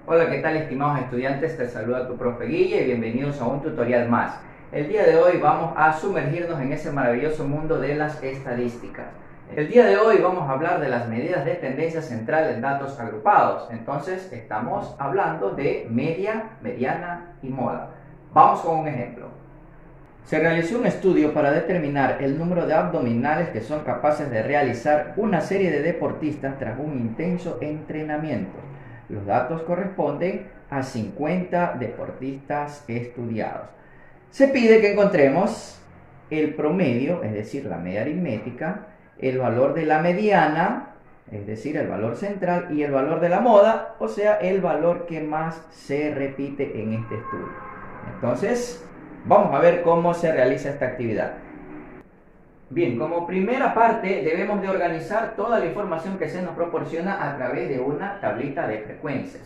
Hola, ¿qué tal, estimados estudiantes? Te saluda tu profe Guille y bienvenidos a un tutorial más. El día de hoy vamos a sumergirnos en ese maravilloso mundo de las estadísticas. El día de hoy vamos a hablar de las medidas de tendencia central en datos agrupados. Entonces estamos hablando de media, mediana y moda. Vamos con un ejemplo. Se realizó un estudio para determinar el número de abdominales que son capaces de realizar una serie de deportistas tras un intenso entrenamiento. Los datos corresponden a 50 deportistas estudiados. Se pide que encontremos el promedio, es decir, la media aritmética, el valor de la mediana, es decir, el valor central, y el valor de la moda, o sea, el valor que más se repite en este estudio. Entonces, vamos a ver cómo se realiza esta actividad. Bien, como primera parte debemos de organizar toda la información que se nos proporciona a través de una tablita de frecuencias,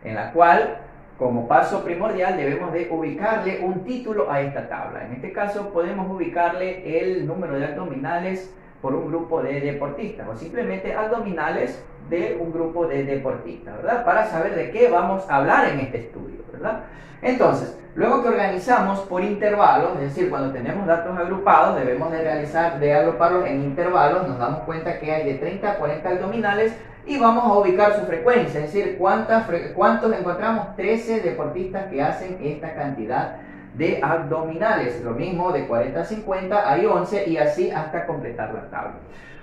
en la cual, como paso primordial, debemos de ubicarle un título a esta tabla. En este caso podemos ubicarle el número de abdominales por un grupo de deportistas, o simplemente abdominales de un grupo de deportistas, ¿verdad? Para saber de qué vamos a hablar en este estudio, ¿verdad? Entonces, luego que organizamos por intervalos, es decir, cuando tenemos datos agrupados, debemos de agruparlos en intervalos. Nos damos cuenta que hay de 30 a 40 abdominales y vamos a ubicar su frecuencia, es decir, cuántos encontramos. 13 deportistas que hacen esta cantidad de abdominales. Lo mismo, de 40 a 50 hay 11 y así hasta completar la tabla.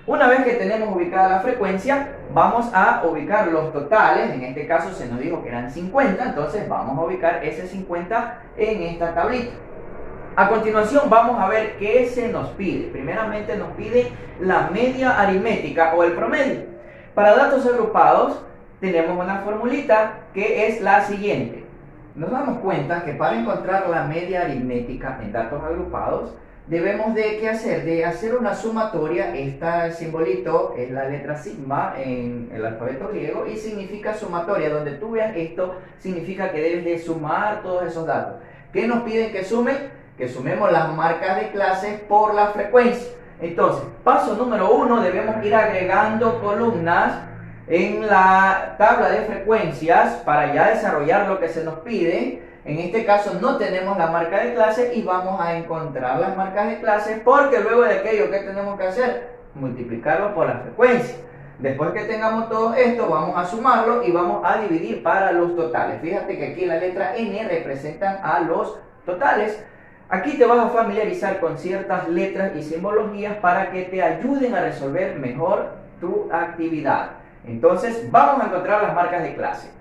Una vez que tenemos ubicada la frecuencia, vamos a ubicar los totales. En este caso se nos dijo que eran 50, entonces vamos a ubicar ese 50 en esta tablita. A continuación vamos a ver qué se nos pide. Primeramente nos pide la media aritmética o el promedio. Para datos agrupados tenemos una formulita que es la siguiente. Nos damos cuenta que para encontrar la media aritmética en datos agrupados debemos de hacer una sumatoria. Este simbolito es la letra sigma en el alfabeto griego y significa sumatoria. Donde tú veas esto significa que debes de sumar todos esos datos. ¿Qué nos piden que sumen? Que sumemos las marcas de clases por la frecuencia. Entonces, paso número 1, debemos ir agregando columnas en la tabla de frecuencias para ya desarrollar lo que se nos pide. En este caso no tenemos la marca de clase y vamos a encontrar las marcas de clase, porque luego de aquello que tenemos que hacer, multiplicarlo por la frecuencia. Después que tengamos todo esto, vamos a sumarlo y vamos a dividir para los totales. Fíjate que aquí la letra N representan a los totales. Aquí te vas a familiarizar con ciertas letras y simbologías para que te ayuden a resolver mejor tu actividad. Entonces vamos a encontrar las marcas de clase.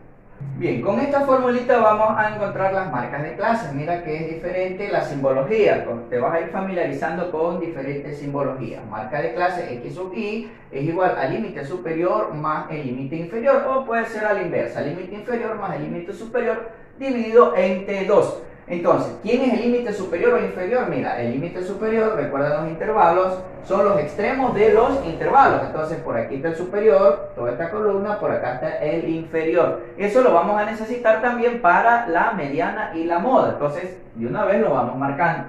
Bien, con esta formulita vamos a encontrar las marcas de clase. Mira que es diferente la simbología. Te vas a ir familiarizando con diferentes simbologías. Marca de clase X sub I es igual al límite superior más el límite inferior, o puede ser a la inversa, límite inferior más el límite superior dividido entre 2. Entonces, ¿quién es el límite superior o inferior? Mira, el límite superior, recuerda los intervalos, son los extremos de los intervalos. Entonces, por aquí está el superior, toda esta columna, por acá está el inferior. Eso lo vamos a necesitar también para la mediana y la moda. Entonces, de una vez lo vamos marcando.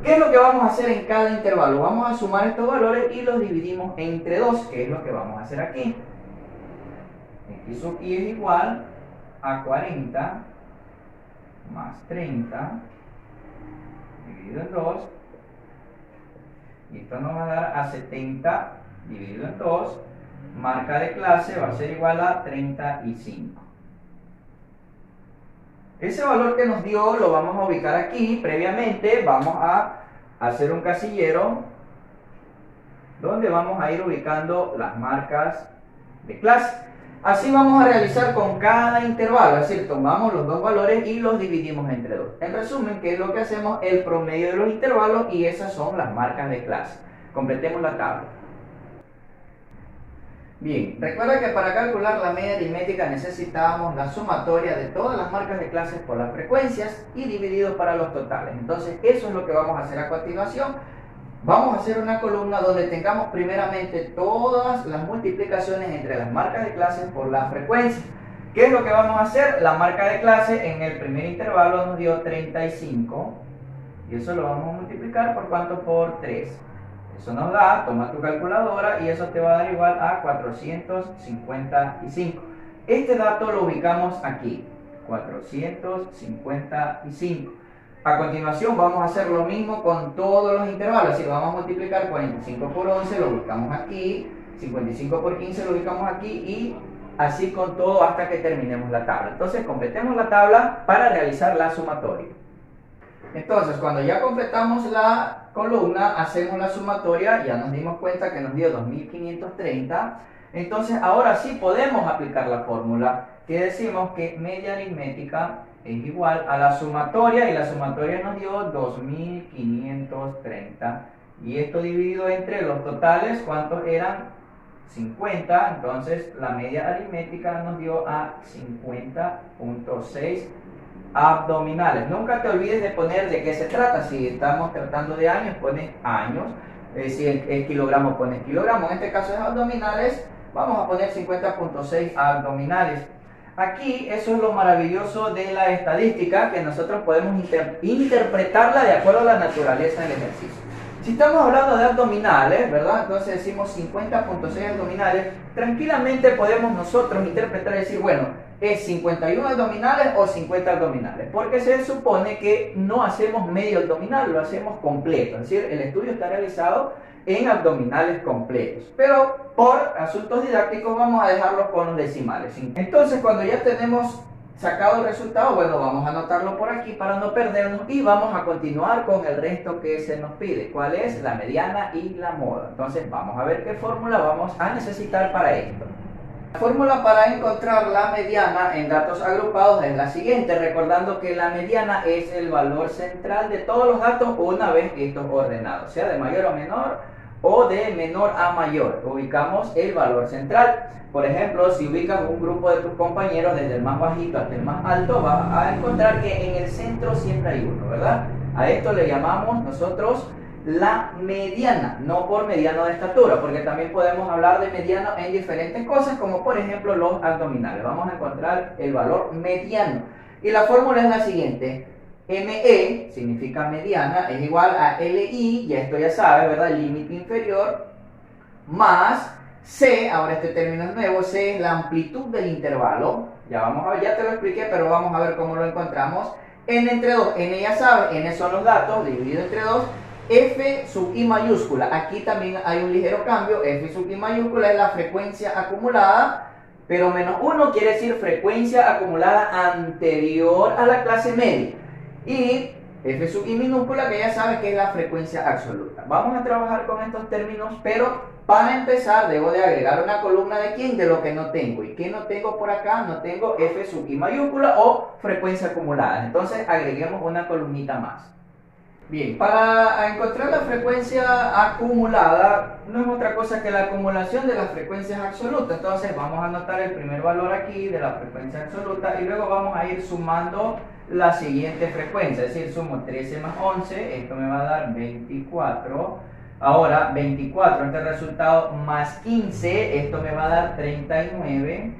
¿Qué es lo que vamos a hacer en cada intervalo? Vamos a sumar estos valores y los dividimos entre 2, que es lo que vamos a hacer aquí. X sub I es igual a 40 más 30 dividido en 2, y esto nos va a dar a 70 dividido en 2. Marca de clase va a ser igual a 35. Ese valor que nos dio lo vamos a ubicar aquí. Previamente vamos a hacer un casillero donde vamos a ir ubicando las marcas de clase. Así vamos a realizar con cada intervalo, es decir, tomamos los dos valores y los dividimos entre 2. En resumen, ¿qué es lo que hacemos? El promedio de los intervalos, y esas son las marcas de clase. Completemos la tabla. Bien, recuerda que para calcular la media aritmética necesitábamos la sumatoria de todas las marcas de clases por las frecuencias y dividido para los totales. Entonces, eso es lo que vamos a hacer a continuación. Vamos a hacer una columna donde tengamos primeramente todas las multiplicaciones entre las marcas de clase por la frecuencia. ¿Qué es lo que vamos a hacer? La marca de clase en el primer intervalo nos dio 35, y eso lo vamos a multiplicar por ¿cuánto? Por 3. Eso nos da, toma tu calculadora, y eso te va a dar igual a 455. Este dato lo ubicamos aquí. 455. A continuación vamos a hacer lo mismo con todos los intervalos, así que vamos a multiplicar 45 por 11, lo ubicamos aquí, 55 por 15 lo ubicamos aquí y así con todo hasta que terminemos la tabla. Entonces completemos la tabla para realizar la sumatoria. Entonces cuando ya completamos la columna, hacemos la sumatoria, ya nos dimos cuenta que nos dio 2530. Entonces ahora sí podemos aplicar la fórmula que decimos que media aritmética es igual a la sumatoria, y la sumatoria nos dio 2530, y esto dividido entre los totales, ¿cuántos eran? 50, entonces la media aritmética nos dio a 50.6 abdominales. Nunca te olvides de poner de qué se trata. Si estamos tratando de años, pones años, si es kilogramo, pones kilogramo. En este caso es abdominales, vamos a poner 50.6 abdominales. Aquí eso es lo maravilloso de la estadística, que nosotros podemos interpretarla de acuerdo a la naturaleza del ejercicio. Si estamos hablando de abdominales, ¿verdad? Entonces decimos 50.6 abdominales, tranquilamente podemos nosotros interpretar y decir, bueno, ¿es 51 abdominales o 50 abdominales? Porque se supone que no hacemos medio abdominal, lo hacemos completo. Es decir, el estudio está realizado en abdominales completos. Pero por asuntos didácticos vamos a dejarlo con los decimales. Entonces, cuando ya tenemos sacado el resultado, bueno, vamos a anotarlo por aquí para no perdernos y vamos a continuar con el resto que se nos pide. ¿Cuál es? La mediana y la moda. Entonces, vamos a ver qué fórmula vamos a necesitar para esto. La fórmula para encontrar la mediana en datos agrupados es la siguiente, recordando que la mediana es el valor central de todos los datos una vez estos ordenados, sea de mayor a menor o de menor a mayor. Ubicamos el valor central. Por ejemplo, si ubicas un grupo de tus compañeros desde el más bajito hasta el más alto, vas a encontrar que en el centro siempre hay uno, ¿verdad? A esto le llamamos nosotros la mediana, no por mediano de estatura, porque también podemos hablar de mediano en diferentes cosas, como por ejemplo los abdominales. Vamos a encontrar el valor mediano. Y la fórmula es la siguiente. ME significa mediana, es igual a LI, ya esto ya sabes, ¿verdad? Límite inferior, más C, ahora este término es nuevo, C es la amplitud del intervalo. Ya vamos a ver, ya te lo expliqué, pero vamos a ver cómo lo encontramos. N entre 2, N ya sabes, N son los datos, dividido entre 2. F sub I mayúscula, aquí también hay un ligero cambio, F sub I mayúscula es la frecuencia acumulada, pero menos 1 quiere decir frecuencia acumulada anterior a la clase media. Y F sub I minúscula, que ya sabes que es la frecuencia absoluta. Vamos a trabajar con estos términos, pero para empezar debo de agregar una columna de quién, de lo que no tengo. ¿Y qué no tengo por acá? No tengo F sub I mayúscula o frecuencia acumulada. Entonces agreguemos una columnita más. Bien, para encontrar la frecuencia acumulada no es otra cosa que la acumulación de las frecuencias absolutas. Entonces vamos a anotar el primer valor aquí de la frecuencia absoluta y luego vamos a ir sumando la siguiente frecuencia. Es decir, sumo 13 más 11, esto me va a dar 24. Ahora 24, este resultado más 15, esto me va a dar 39.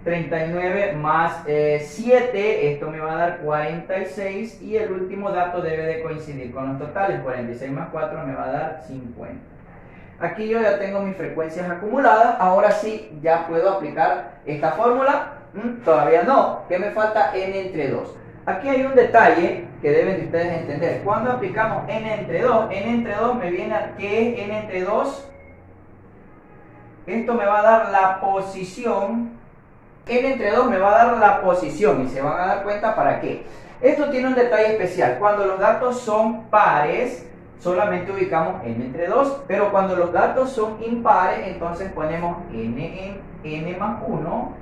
39 más 7, esto me va a dar 46, y el último dato debe de coincidir con los totales, 46 más 4 me va a dar 50. Aquí yo ya tengo mis frecuencias acumuladas, ahora sí ya puedo aplicar esta fórmula. Todavía no, ¿qué me falta? N entre 2. Aquí hay un detalle que deben de ustedes entender. Cuando aplicamos N entre 2, N entre 2 me viene a, ¿qué es N entre 2? Esto me va a dar la posición. N entre 2 me va a dar la posición y se van a dar cuenta para qué. Esto tiene un detalle especial. Cuando los datos son pares, solamente ubicamos N entre 2, pero cuando los datos son impares, entonces ponemos N más 1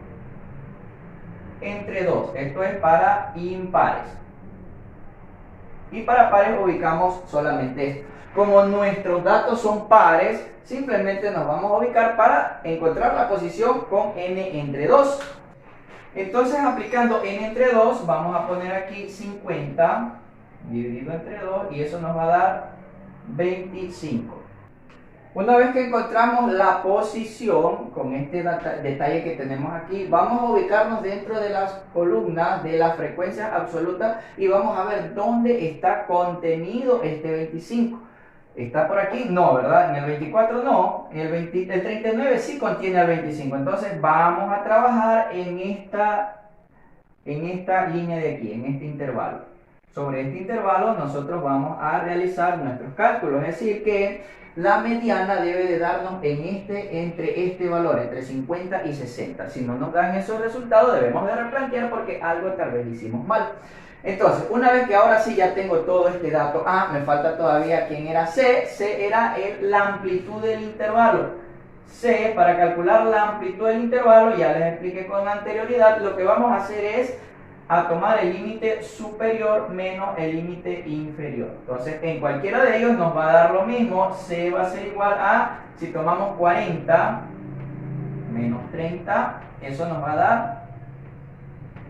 entre 2. Esto es para impares. Y para pares ubicamos solamente esto. Como nuestros datos son pares, simplemente nos vamos a ubicar para encontrar la posición con N entre 2. Entonces, aplicando N entre 2, vamos a poner aquí 50 dividido entre 2 y eso nos va a dar 25. Una vez que encontramos la posición con este detalle que tenemos aquí, vamos a ubicarnos dentro de las columnas de la frecuencia absoluta y vamos a ver dónde está contenido este 25. ¿Está por aquí? No, ¿verdad? En el 24 no. El 39 sí contiene el 25. Entonces vamos a trabajar en esta en esta línea de aquí, en este intervalo. Sobre este intervalo nosotros vamos a realizar nuestros cálculos, es decir que la mediana debe de darnos entre este valor, entre 50 y 60. Si no nos dan esos resultados debemos de replantear porque algo tal vez hicimos mal. Entonces, una vez que ahora sí ya tengo todo este dato A, me falta todavía quién era C. C era la amplitud del intervalo. C, para calcular la amplitud del intervalo, ya les expliqué con anterioridad, lo que vamos a hacer es a tomar el límite superior menos el límite inferior. Entonces, en cualquiera de ellos nos va a dar lo mismo. C va a ser igual a, si tomamos 40 menos 30, eso nos va a dar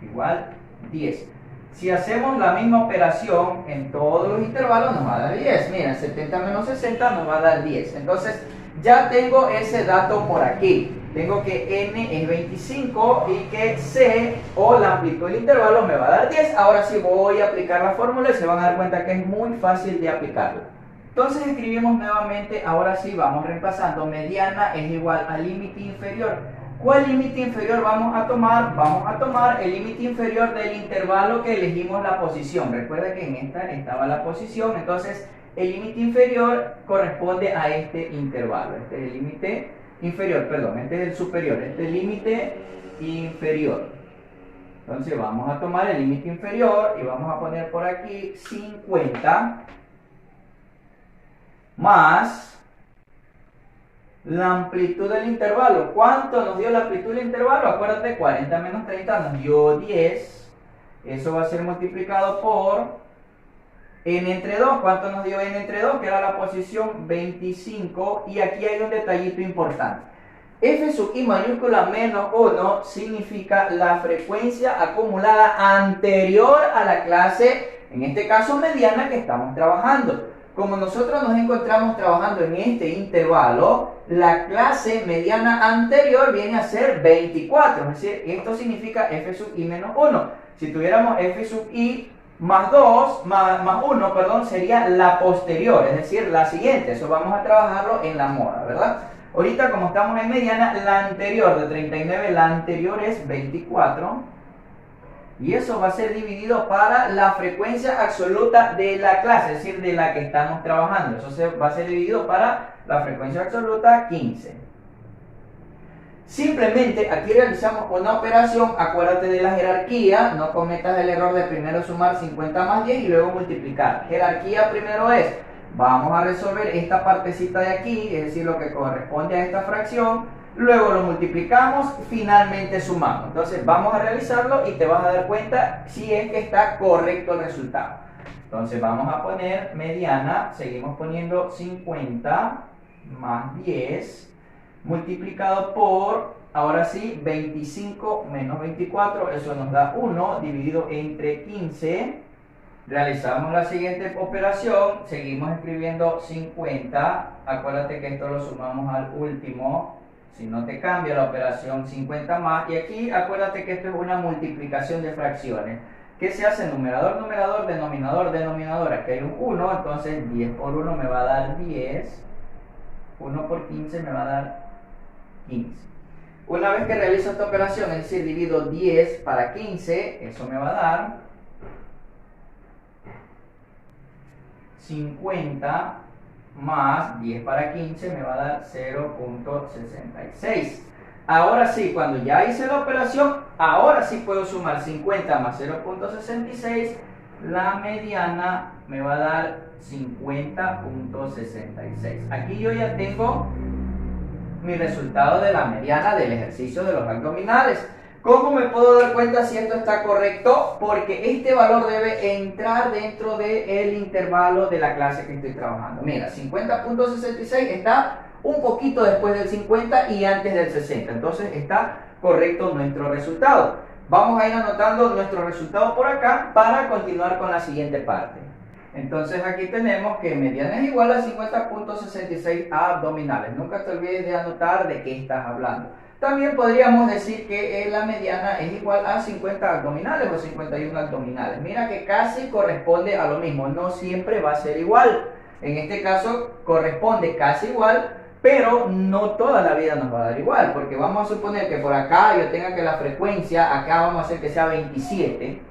igual 10. Si hacemos la misma operación en todos los intervalos, nos va a dar 10. Mira, 70 menos 60 nos va a dar 10. Entonces, ya tengo ese dato por aquí. Tengo que n es 25 y que c, o la amplitud del intervalo, me va a dar 10. Ahora sí voy a aplicar la fórmula y se van a dar cuenta que es muy fácil de aplicarla. Entonces escribimos nuevamente, ahora sí vamos reemplazando. Mediana es igual al límite inferior. ¿Cuál límite inferior vamos a tomar? Vamos a tomar el límite inferior del intervalo que elegimos la posición. Recuerda que en esta estaba la posición, entonces el límite inferior corresponde a este intervalo. Este es el límite inferior, perdón, este es el superior, este es el límite inferior. Entonces vamos a tomar el límite inferior y vamos a poner por aquí 50 más la amplitud del intervalo. ¿Cuánto nos dio la amplitud del intervalo? Acuérdate, 40 menos 30 nos dio 10. Eso va a ser multiplicado por n entre 2. ¿Cuánto nos dio n entre 2? Que era la posición 25. Y aquí hay un detallito importante. F sub i mayúscula menos 1 significa la frecuencia acumulada anterior a la clase, en este caso mediana, que estamos trabajando. Como nosotros nos encontramos trabajando en este intervalo, la clase mediana anterior viene a ser 24. Es decir, esto significa f sub i menos 1. Si tuviéramos f sub i más 2, más 1, perdón, sería la posterior, es decir, la siguiente. Eso vamos a trabajarlo en la moda, ¿verdad? Ahorita, como estamos en mediana, la anterior de 39, la anterior es 24. Y eso va a ser dividido para la frecuencia absoluta de la clase, es decir, de la que estamos trabajando. Eso va a ser dividido para la frecuencia absoluta 15. Simplemente aquí realizamos una operación, acuérdate de la jerarquía, no cometas el error de primero sumar 50 más 10 y luego multiplicar. Jerarquía primero es, vamos a resolver esta partecita de aquí, es decir, lo que corresponde a esta fracción. Luego lo multiplicamos, finalmente sumamos. Entonces vamos a realizarlo y te vas a dar cuenta si es que está correcto el resultado. Entonces vamos a poner mediana, seguimos poniendo 50 más 10 multiplicado por, ahora sí, 25 menos 24, eso nos da 1 dividido entre 15. Realizamos la siguiente operación, seguimos escribiendo 50, acuérdate que esto lo sumamos al último. Si no te cambia la operación 50 más, y aquí acuérdate que esto es una multiplicación de fracciones. ¿Qué se hace? Numerador, numerador, denominador, denominador. Aquí hay un 1, entonces 10 por 1 me va a dar 10. 1 por 15 me va a dar 15. Una vez que realizo esta operación, es decir, divido 10 para 15, eso me va a dar 50 más 10 para 15 me va a dar 0.66. Ahora sí, cuando ya hice la operación, ahora sí puedo sumar 50 más 0.66. La mediana me va a dar 50.66. Aquí yo ya tengo mi resultado de la mediana del ejercicio de los abdominales. ¿Cómo me puedo dar cuenta si esto está correcto? Porque este valor debe entrar dentro del intervalo de la clase que estoy trabajando. Mira, 50.66 está un poquito después del 50 y antes del 60. Entonces está correcto nuestro resultado. Vamos a ir anotando nuestro resultado por acá para continuar con la siguiente parte. Entonces aquí tenemos que mediana es igual a 50.66 abdominales. Nunca te olvides de anotar de qué estás hablando. También podríamos decir que la mediana es igual a 50 abdominales o 51 abdominales. Mira que casi corresponde a lo mismo, no siempre va a ser igual. En este caso corresponde casi igual, pero no toda la vida nos va a dar igual, porque vamos a suponer que por acá yo tenga que la frecuencia, acá vamos a hacer que sea 27,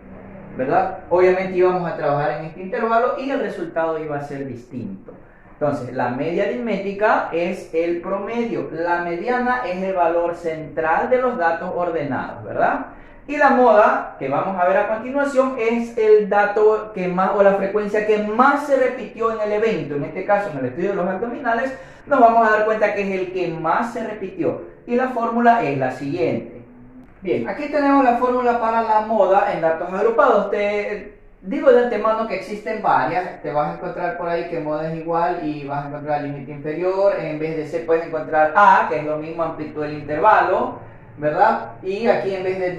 ¿verdad? Obviamente íbamos a trabajar en este intervalo y el resultado iba a ser distinto. Entonces, la media aritmética es el promedio, la mediana es el valor central de los datos ordenados, ¿verdad? Y la moda, que vamos a ver a continuación, es el dato que más, o la frecuencia que más se repitió en el evento. En este caso, en el estudio de los abdominales, nos vamos a dar cuenta que es el que más se repitió. Y la fórmula es la siguiente. Bien, aquí tenemos la fórmula para la moda en datos agrupados. Te digo de antemano que existen varias. Te vas a encontrar por ahí que moda es igual y vas a encontrar límite inferior. En vez de C puedes encontrar A, que es lo mismo, amplitud del intervalo, ¿verdad? Y aquí en vez de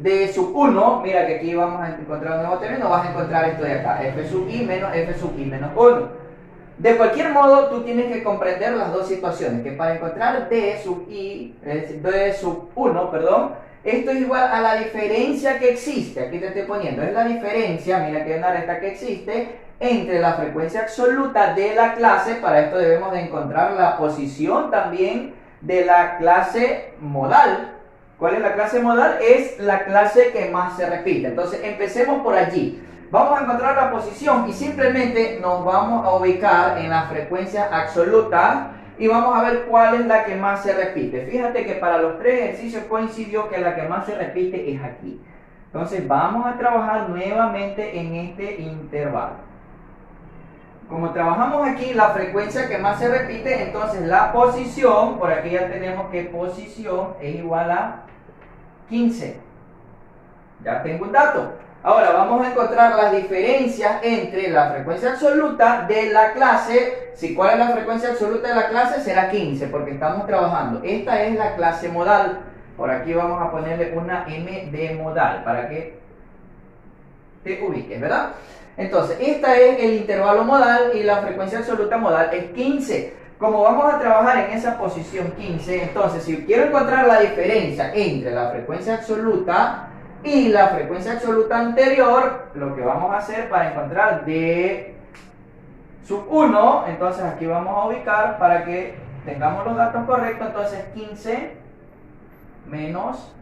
D sub 1, mira que aquí vamos a encontrar un nuevo término, vas a encontrar esto de acá, F sub I menos F sub I menos 1. De cualquier modo, tú tienes que comprender las dos situaciones, que para encontrar D sub I, D sub 1, perdón, esto es igual a la diferencia que existe, aquí te estoy poniendo, es la diferencia, mira que una recta que existe, entre la frecuencia absoluta de la clase, para esto debemos de encontrar la posición también de la clase modal. ¿Cuál es la clase modal? Es la clase que más se repite. Entonces empecemos por allí. Vamos a encontrar la posición y simplemente nos vamos a ubicar en la frecuencia absoluta y vamos a ver cuál es la que más se repite. Fíjate que para los tres ejercicios coincidió que la que más se repite es aquí. Entonces vamos a trabajar nuevamente en este intervalo. Como trabajamos aquí la frecuencia que más se repite, entonces la posición, por aquí ya tenemos que posición es igual a 15. Ya tengo un dato. Ahora vamos a encontrar las diferencias entre la frecuencia absoluta de la clase. ¿Cuál es la frecuencia absoluta de la clase? Será 15, porque estamos trabajando. Esta es la clase modal. Por aquí vamos a ponerle una M de modal para que te ubiques, ¿verdad? Entonces, esta es el intervalo modal y la frecuencia absoluta modal es 15. Como vamos a trabajar en esa posición 15, entonces si quiero encontrar la diferencia entre la frecuencia absoluta y la frecuencia absoluta anterior, lo que vamos a hacer para encontrar D sub 1, entonces aquí vamos a ubicar para que tengamos los datos correctos, entonces 15 menos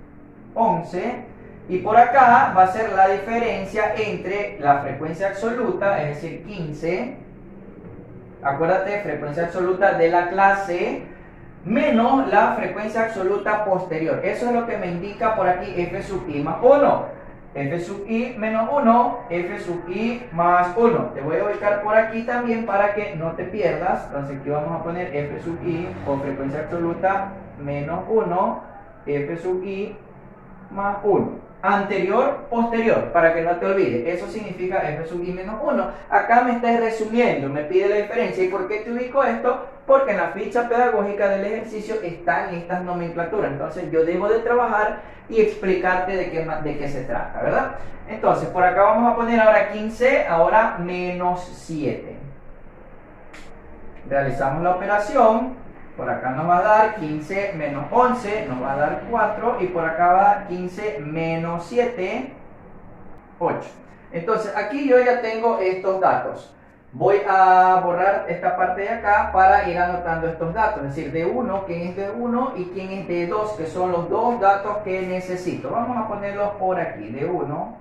11. Y por acá va a ser la diferencia entre la frecuencia absoluta, es decir, 15, acuérdate, frecuencia absoluta de la clase, menos la frecuencia absoluta posterior. Eso es lo que me indica por aquí F sub I más 1. F sub I menos 1, F sub I más 1. Te voy a ubicar por aquí también para que no te pierdas. Entonces aquí vamos a poner F sub I o frecuencia absoluta menos 1, F sub I más 1. Anterior, posterior, para que no te olvides. Eso significa F sub I menos 1. Acá me está resumiendo, me pide la diferencia. ¿Y por qué te ubico esto? Porque en la ficha pedagógica del ejercicio están estas nomenclaturas. Entonces yo debo de trabajar y explicarte de qué se trata, ¿verdad? Entonces por acá vamos a poner ahora 15, ahora menos 7. Realizamos la operación. Por acá nos va a dar 15 menos 11, nos va a dar 4. Y por acá va a dar 15 menos 7, 8. Entonces aquí yo ya tengo estos datos. Voy a borrar esta parte de acá para ir anotando estos datos. Es decir, de 1, quién es de 1 y quién es de 2, que son los dos datos que necesito. Vamos a ponerlos por aquí, de 1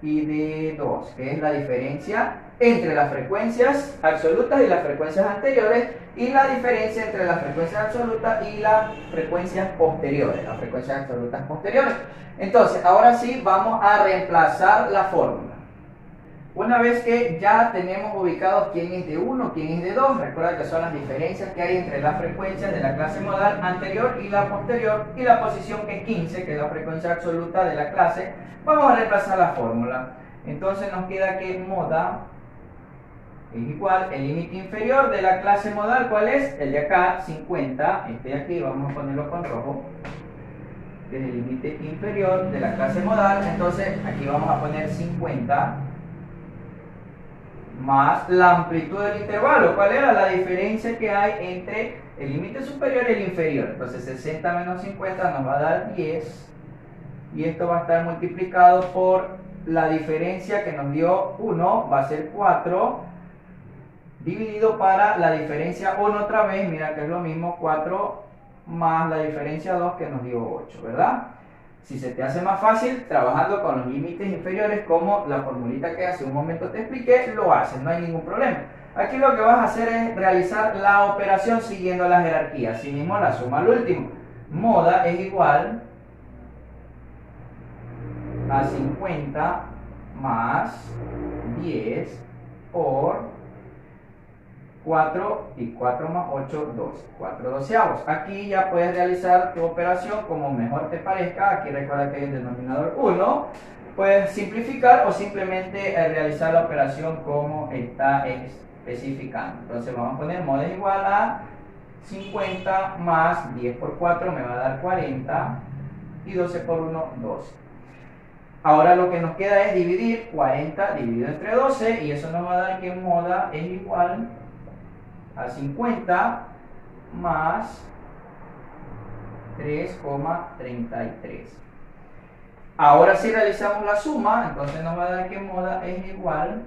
y de 2, que es la diferencia entre las frecuencias absolutas y las frecuencias anteriores, y la diferencia entre las frecuencias absolutas y las frecuencias posteriores, las frecuencias absolutas posteriores. Entonces, ahora sí vamos a reemplazar la fórmula. Una vez que ya tenemos ubicados quién es de 1, quién es de 2, recuerda que son las diferencias que hay entre las frecuencias de la clase modal anterior y la posterior, y la posición que es 15, que es la frecuencia absoluta de la clase, vamos a reemplazar la fórmula. Entonces nos queda que moda es igual, el límite inferior de la clase modal, ¿cuál es? El de acá, 50, este de aquí, vamos a ponerlo con rojo, que es el límite inferior de la clase modal. Entonces aquí vamos a poner 50 más la amplitud del intervalo. ¿Cuál era la diferencia que hay entre el límite superior y el inferior? Entonces 60 menos 50 nos va a dar 10, y esto va a estar multiplicado por la diferencia que nos dio 1, va a ser 4, dividido para la diferencia 1 otra vez, mira que es lo mismo, 4 más la diferencia 2 que nos dio 8, ¿verdad? Si se te hace más fácil trabajando con los límites inferiores, como la formulita que hace un momento te expliqué, lo haces, no hay ningún problema. Aquí lo que vas a hacer es realizar la operación siguiendo la jerarquía, así mismo la suma al último. Moda es igual a 50 más 10 por 4 y 4 más 8, 12, 4 doceavos. Aquí ya puedes realizar tu operación como mejor te parezca. Aquí recuerda que hay un denominador 1. Puedes simplificar o simplemente realizar la operación como está especificando. Entonces vamos a poner moda es igual a 50 más 10 por 4 me va a dar 40 y 12 por 1, 12. Ahora lo que nos queda es dividir 40 dividido entre 12 y eso nos va a dar que moda es igual a 50 más 3,33. Ahora si realizamos la suma, entonces nos va a dar que moda es igual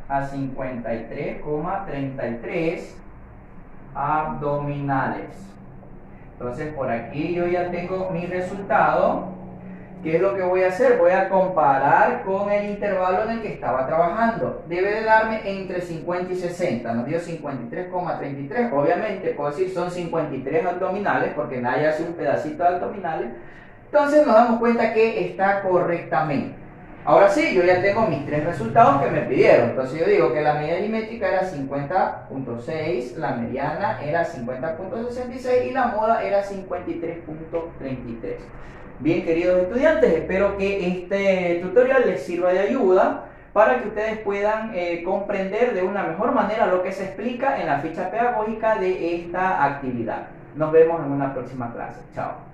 a 53,33 abdominales. Entonces por aquí yo ya tengo mi resultado. ¿Qué es lo que voy a hacer? Voy a comparar con el intervalo en el que estaba trabajando. Debe de darme entre 50 y 60. Nos dio 53,33. Obviamente puedo decir son 53 abdominales porque nadie hace un pedacito de abdominales. Entonces nos damos cuenta que está correctamente. Ahora sí, yo ya tengo mis tres resultados que me pidieron. Entonces yo digo que la media aritmética era 50,6, la mediana era 50,66 y la moda era 53,33. Bien, queridos estudiantes, espero que este tutorial les sirva de ayuda para que ustedes puedan comprender de una mejor manera lo que se explica en la ficha pedagógica de esta actividad. Nos vemos en una próxima clase. Chao.